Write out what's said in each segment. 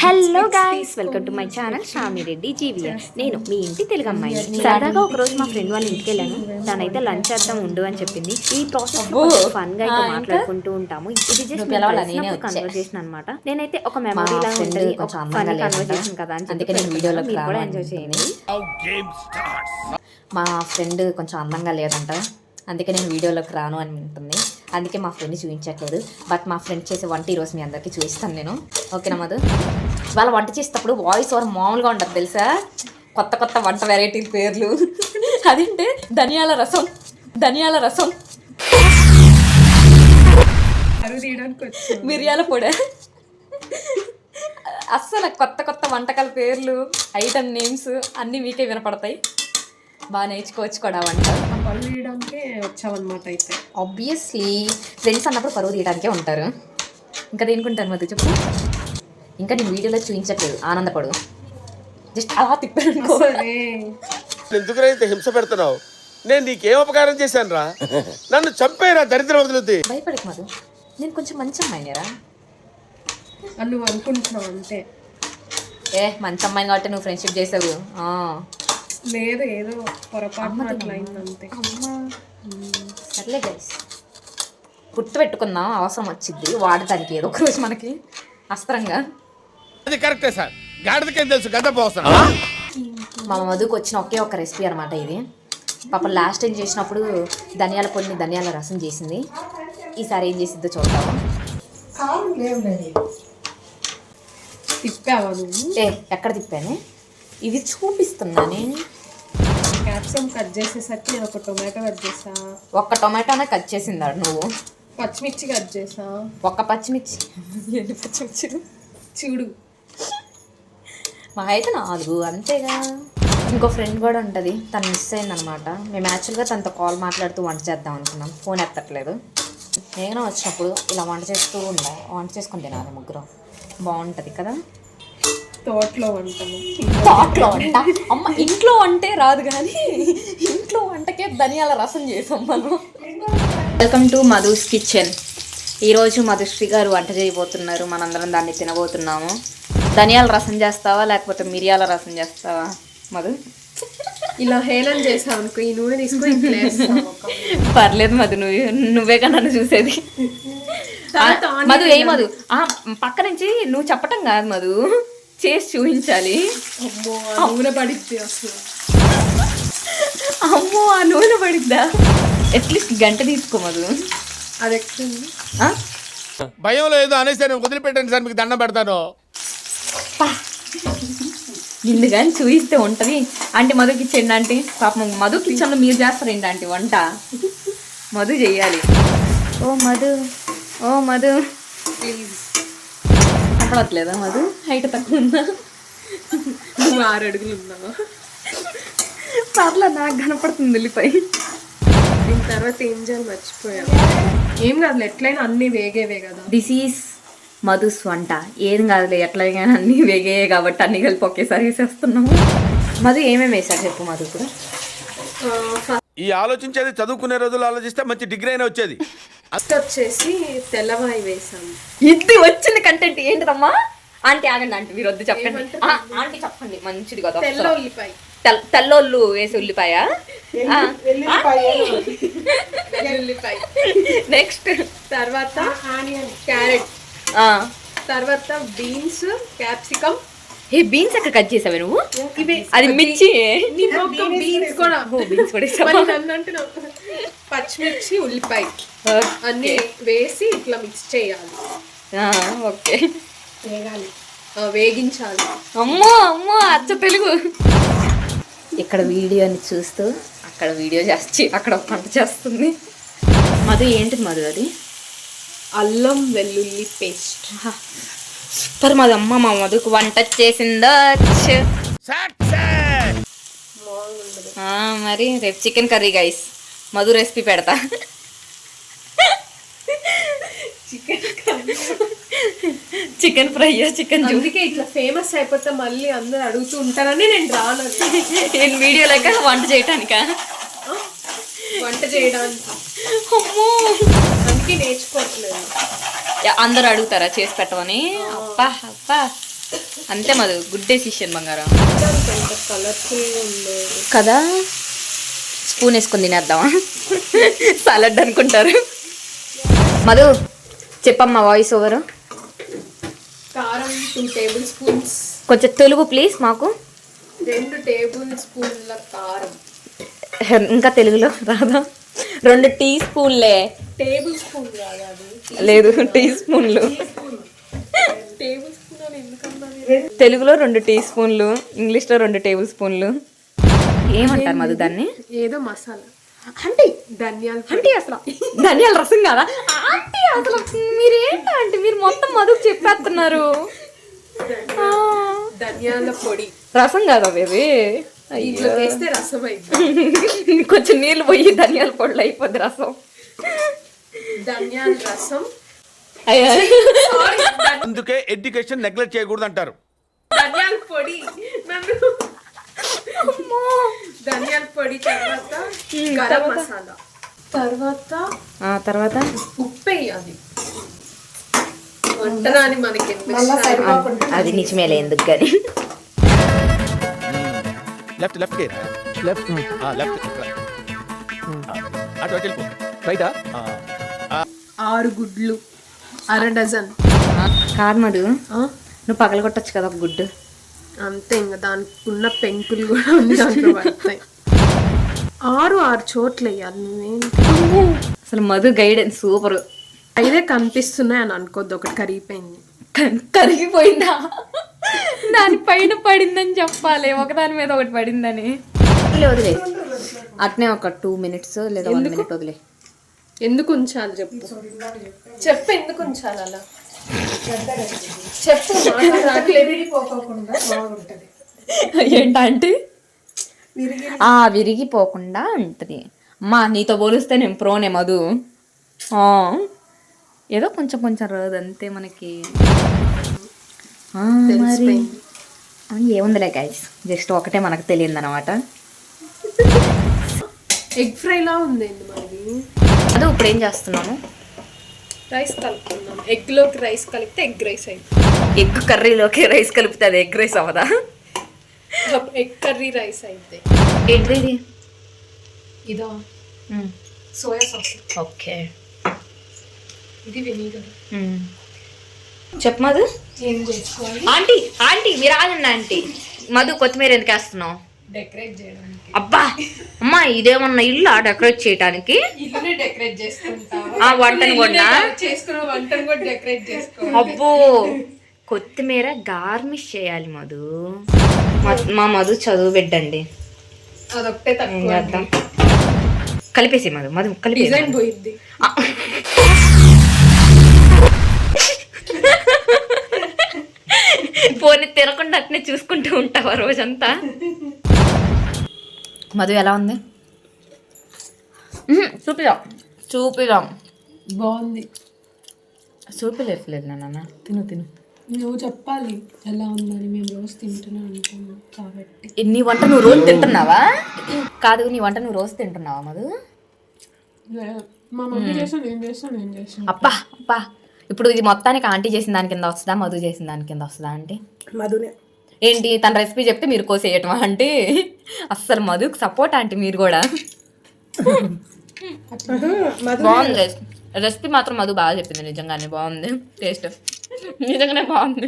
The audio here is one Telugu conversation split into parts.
Hello guys, welcome to my channel Shravani Reddy జీవియర్. నేను మీ ఇంటి తెలుగు అమ్మాయిని. సరదాగా ఒక రోజు మా ఫ్రెండ్ వాళ్ళ ఇంటికి వెళ్ళాను. తనైతే లంచ్ చేద్దాం ఉండు అని చెప్పింది. ఈ ప్రాసెస్ ఫన్ గా అయితే మాట్లాడుకుంటూ ఉంటాము. ఇది జస్ట్ కన్వర్జేషన్ అన్నమాట. నేనైతే ఒక మెమరీ లా ఉంటుంది, ఒక ఫన్ కన్వర్జేషన్ కదా అని చెప్పి మీరు కూడా ఎంజాయ్ చేయండి. మా ఫ్రెండ్ కొంచెం అందంగా లేదంట, అందుకే నేను వీడియోలోకి రాను అని ఉంటుంది. అందుకే మా ఫ్రెండ్ చూపించట్లేదు. బట్ మా ఫ్రెండ్ చేసే వంట ఈరోజు మీ అందరికీ చూపిస్తాను నేను. ఓకేనా మధు? వాళ్ళ వంట చేసేటప్పుడు వాయిస్ ఓవర్ మామూలుగా ఉంటుంది తెలుసా. కొత్త కొత్త వంట వెరైటీల పేర్లు. అదేంటే ధనియాల రసం, మిరియాల పొడి, అస్సలు కొత్త కొత్త వంటకాల పేర్లు, ఐటమ్ నేమ్స్ అన్నీ మీకే వినపడతాయి. బాగా నేర్చుకోవచ్చు కూడా వంట. పరువు తీయడానికే వచ్చామన్నమాట. అయితే ఆబ్వియస్లీ ఫ్రెండ్స్ అన్నప్పుడు పరువు తీయడానికే ఉంటారు. ఇంకా దేనికుంటారు మధ్య చెప్పు. ఇంకా నేను వీడియోలో చూపించట్లేదు, ఆనందపడు. జస్ట్ అలా తిప్పాను. ఎందుకైతే హింస పెడుతున్నావు? నేను నీకేం ఉపకారం చేశాను రా? నన్ను చంపేరా దరిద్రం వదులుద్ది. భయపడకు మధు, నేను కొంచెం మంచి అమ్మాయినేరా. నువ్వు అనుకుంటున్నావు అంతే. మంచి అమ్మాయిని కాబట్టి నువ్వు ఫ్రెండ్షిప్ చేసావు. లేదు, ఏదో పొరపాటు అట్లా అయిందంతే. సర్లే గైస్, గుర్తు పెట్టుకుందాం, అవసరం వచ్చింది వాడటానికి ఏదో ఒక రోజు మనకి అస్త్రంగా. అది కరెక్టే సార్, గాడిదకేం తెలుసు గద్ద పోస్తాను. మా మధుకు వచ్చిన ఒకే ఒక రెసిపీ అనమాట ఇది. పాప లాస్ట్ టైం చేసినప్పుడు ధనియాల పొడిని ధనియాల రసం చేసింది. ఈసారి ఏం చేసిద్దో చూద్దాము. తిప్పావా నువ్వు? ఎక్కడ తిప్పాను? ఇది చూపిస్తున్నానే. క్యాప్సికమ్ కట్ చేసేసరికి నేను ఒక టొమాటో కట్ చేసా. ఒక్క టొమాటోనే కట్ చేసిందాడు నువ్వు. పచ్చిమిర్చి కట్ చేసా. ఒక్క పచ్చిమిర్చి. ఎన్ని పచ్చిమిర్చిలు చూడు. మా అయితే 4 అంతేగా. ఇంకో ఫ్రెండ్ కూడా ఉంటుంది, తను మిస్ అయిందనమాట. మేము యాక్చువల్గా తనతో కాల్ మాట్లాడుతూ వంట చేద్దాం అనుకున్నాం, ఫోన్ ఎత్తట్లేదు. నేను వచ్చినప్పుడు ఇలా వంట చేస్తూ ఉండాలి, వంట చేసుకుని తినాలి ముగ్గురు. బాగుంటుంది కదా. తోటలో వంటలు, తోటలో వంట అమ్మ. ఇంట్లో వంటే రాదు కానీ ఇంట్లో వంటకే ధనియాల రసం చేసాం మనం. Welcome to Madhu's kitchen. ఈరోజు మధుశ్రీ గారు వంట చేయబోతున్నారు, మనందరం దాన్ని తినబోతున్నాము. ధనియాల రసం చేస్తావా లేకపోతే మిరియాల రసం చేస్తావా మధు? ఇలా హేళన చేసావు అనుకో, ఈ నూనె తీసుకొని పర్లేదు మధు, నువ్వే కదా నన్ను చూసేది. మధు ఏ మధు పక్క నుంచి నువ్వు చెప్పటం కాదు మధు, చేసి చూపించాలి. నూనె పడిద్ది అసలు. అమ్మో, ఆ నూనె పడిద్దా? అట్లీస్ట్ గంట తీసుకో మధు. అది ఎక్కువ భయంలో ఏదో అనేసి వదిలిపెట్టండి సార్, మీకు దండం పెడతాను. నిన్ను కానీ చూయిస్తే ఉంటుంది. అంటే మధుకి ఇచ్చేయండి అంటే. పాపం మధు కిచెన్లో మీరు చేస్తారేంటి అంటే వంట? మధు చెయ్యాలి. ఓ మధు ప్లీజ్. కనపడట్లేదా మధు? హైట్ తక్కువ ఉందా? నువ్వు 6 అడుగులు ఉన్నావా? పర్లే, నాకు కనపడుతుంది ఉల్లిపాయ. దీని తర్వాత ఏం చేయాలి మర్చిపోయా. ఏం కాదులే, ఎట్లయినా అన్నీ వేగేవే కదా. దిస్ ఈజ్ మధుస్ వంట. ఏం కాదులే, ఎట్లయినా అన్నీ వేగేయే కాబట్టి అన్ని కలిపి ఒకేసారి వేసేస్తున్నాము. మధు ఏమేమి వేసాడు చెప్పు మధు కూడా. ఈ ఆలోచించేది చదువుకునే రోజులు ఆలోచిస్తే మంచి డిగ్రీ అయినా వచ్చేది. వచ్చేసి తెల్లవాయి వేసాము. ఇది వచ్చిన కంటెంట్ ఏంటిదమ్మా? ఆంటీ ఆగండి, ఆంటీ మీరు వద్దు చెప్పండి. ఆంటీ చెప్పండి, మంచిది కదా. తెల్ల ఉల్లిపాయ, తెల్లోళ్ళు వేసే ఉల్లిపాయ. ఉల్లిపాయ. నెక్స్ట్ తర్వాత క్యారెట్, తర్వాత బీన్స్, క్యాప్సికమ్. ఏ బీన్స్ ఎక్కడ కట్ చేసావు నువ్వు? అది మిర్చి. బీన్స్ కూడా పచ్చిమిర్చి, ఉల్లిపాయ అన్ని వేసి ఇట్లా మిక్స్ చేయాలి. ఓకే, వేగించాలి. అమ్మో అచ్చ తెలుగు. ఇక్కడ వీడియోని చూస్తూ అక్కడ వీడియో చేసి అక్కడ వంట చేస్తుంది మధు. ఏంటిది మధు అది? అల్లం వెల్లుల్లి పేస్ట్. సూపర్ మధు. అమ్మ మా మధుకు వంట చేసిందా? మరి రేపు chicken curry guys. Madhu recipe పెడతా. చికెన్ ఫ్రై, చికెన్ అందుకే ఇట్లా ఫేమస్ అయిపోతే మళ్ళీ అందరూ అడుగుతూ ఉంటారని నేను రాను. నేను వీడియో లెక్క వంట చేయటానికా? వంట చేయడానికి. అమ్మో, అందుకే నేర్చుకోవట్లేదు. అందరూ అడుగుతారా చేసి పెట్టమని? అబ్బా అబ్బా, అంతే మధు, గుడ్ డెసిషన్ బంగారం కలర్ఫుల్ ఉండేది. కదా. స్పూన్ వేసుకొని తినేద్దామా? సలాడ్ అనుకుంటారు. మధు చెప్పమ్మా వాయిస్ ఓవర్. కారం 2 టేబుల్ స్పూన్స్, కొంచెం తెలుగు ప్లీజ్ మాకు. 2 టేబుల్ స్పూన్ల కారం. ఇంకా తెలుగులో రాదా? 2 టీ స్పూన్లే. టేబుల్ స్పూన్ కాదు అది, లేదు టీ స్పూన్లు. టేబుల్ స్పూన్ అని ఎందుకన్నా? తెలుగులో 2 టీ స్పూన్లు, ఇంగ్లీష్లో 2 టేబుల్ స్పూన్లు. ఏమంటారు మధు దాన్ని? ఏదో మసాలా అంటే ధనియాల అంటే అసలు ధనియాల రసం కదా ఆంటీ. అసలు మీరేంటా అంటే మీరు మొత్తం మధుకు చెప్పేస్తున్నారు. ధనియాల పొడి. రసం కాదా ఇది? ఇంట్లో వేస్తే రసం అయింది. కొంచెం నీళ్ళు పోయి ధనియాల పొడులు అయిపోద్ది రసం. ధనియాల రసం. అయ్యా అందుకే ఎడ్యుకేషన్ నెగ్లెక్ట్ చేయకూడదు అంటారు. ధనియాల పొడి. నన్ను ధనియాల పొడి తర్వాత గరం మసాలా తర్వాత ఉప్పు వేయాలి. వంటరాని మనకి ఎందుకు? అది నిజమేలే ఎందుకు కానీ. లెఫ్ట్ లెఫ్ట్ లెఫ్ట్ లెఫ్ట్ అటు వెళ్ళిపో రైటా. 6 గుడ్లు, అర డజన్. కాదు మధు, నువ్వు పగలగొట్టచ్చు కదా ఒక గుడ్డు. అంతే, ఇంకా దానికి ఉన్న పెంకులు కూడా అన్ని దాంట్లో పడతాయి. 6 చోట్ల వేయాలి. నువ్వేంటి అసలు మధు గైడెన్స్ సూపర్. అయితే కనిపిస్తున్నాయి అని అనుకోద్దు, ఒకటి కరిగిపోయింది. కరిగిపోయిందా? దాని పైన పడిందని చెప్పాలి, ఒకదాని మీద ఒకటి పడిందని. వదిలే అట్నే ఒక 2 minutes లేదా 1 minute వదిలే. ఎందుకు ఉంచాలి చెప్పు, చెప్పు ఎందుకు ఉంచాలి అలా చెప్పు. ఏంటంటే విరిగిపోకుండా ఉంటుంది. అమ్మా నీతో పోలిస్తే నేను ప్రోనే మధు. ఏదో కొంచెం కొంచెం రాదు అంతే మనకి. మరి ఏముందిలే గైస్, జస్ట్ ఒకటే మనకు తెలియదు అనమాట. ఎగ్ ఫ్రైలా ఉంది మరి. అదే ఇప్పుడు ఏం చేస్తున్నాము, రైస్ కలుపుతున్నాం. ఎగ్లోకి రైస్ కలిపితే ఎగ్ రైస్ అయింది. ఎగ్ కర్రీలోకి రైస్ కలిపితే అది ఎగ్ రైస్ అవ్వదా? ఎగ్ కర్రీ రైస్ అయితే ఏంటి ఇది? ఇదా సోయా సాస్. ఓకే, ఇది వెనిగర్. చెప్పు మధు. ఏం చేసుకోవాలి? ఆంటీ ఆంటీ మీరు ఆగండి ఆంటీ. మధు కొత్తిమీర ఎందుకు వేస్తున్నావు? డెకరేట్ చేయడానికి. అబ్బా అమ్మా ఇదేమన్నా ఇల్లు డెకరేట్ చేయడానికి? ఇల్లునే డెకరేట్ చేసుకుంటా. ఆ వంటను కూడా చేసుకున్న వంటను కూడా డెకరేట్ చేసుకో. అబ్బో కొత్తిమీర గార్నిష్ చేయాలి మధు. మా మధు చదువు బిడ్డండి. అదొకటే ఏం తక్కువ. చేద్దాం, కలిపేసి మధు మధు కలిపేసి. డిజైన్ పోయిద్ది. పోనీ తినకుండా అట్నే చూసుకుంటూ ఉంటావా రోజంతా? మధు ఎలా ఉంది? చూపిదాం చూపిదాం. బాగుంది. చూపిలేదు నాన్న. తిను తిను. నువ్వు చెప్పాలి ఎలా ఉందని, మేము రోజు తింటూనే ఉంటాము కాబట్టి. నీ వంట నువ్వు రోజు తింటున్నావా? కాదు నీ వంట నువ్వు రోజు తింటున్నావా మధు? మా మమ్మీ చేసాను, ఏం చేస్తాను, ఏం చేస్తాను. అబ్బా అబ్బా ఇప్పుడు ఇది మొత్తానికి ఆంటీ చేసిన దాని కింద వస్తుందా, మధు చేసిన దాని కింద వస్తుందా? అంటే మధునే ఏంటి తన రెసిపీ చెప్తే మీరు కోసేయటమా అంటే? అస్సలు మధుకి సపోర్ట్ ఆంటీ మీరు కూడా. బాగుంది రెసిపీ మాత్రం, మధు బాగా చెప్పింది, నిజంగానే బాగుంది. టేస్ట్ నిజంగానే బాగుంది.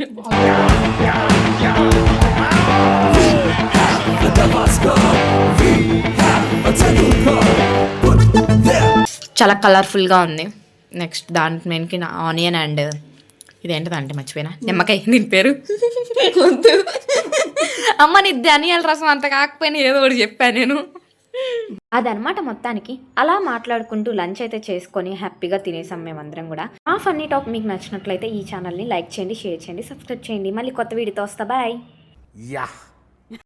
చాలా కలర్ఫుల్గా ఉంది. నెక్స్ట్ దాంట్లోకి ఆనియన్ అండ్ ఇదేంటిదంటే మర్చిపోయినా, నిమ్మకాయ దీని పేరు. అమ్మ నీ ధనియాల రసం అంత కాకపోయినా ఏదో ఒకటి చెప్పాను నేను. అదనమాట మొత్తానికి. అలా మాట్లాడుకుంటూ లంచ్ అయితే చేసుకొని హ్యాపీగా తినేసాం మేమందరం కూడా. ఆ ఫన్నీ టాక్ మీకు నచ్చినట్లయితే ఈ ఛానల్ని లైక్ చేయండి, షేర్ చేయండి, సబ్స్క్రైబ్ చేయండి. మళ్ళీ కొత్త వీడియోతో వస్తా. బాయ్. యా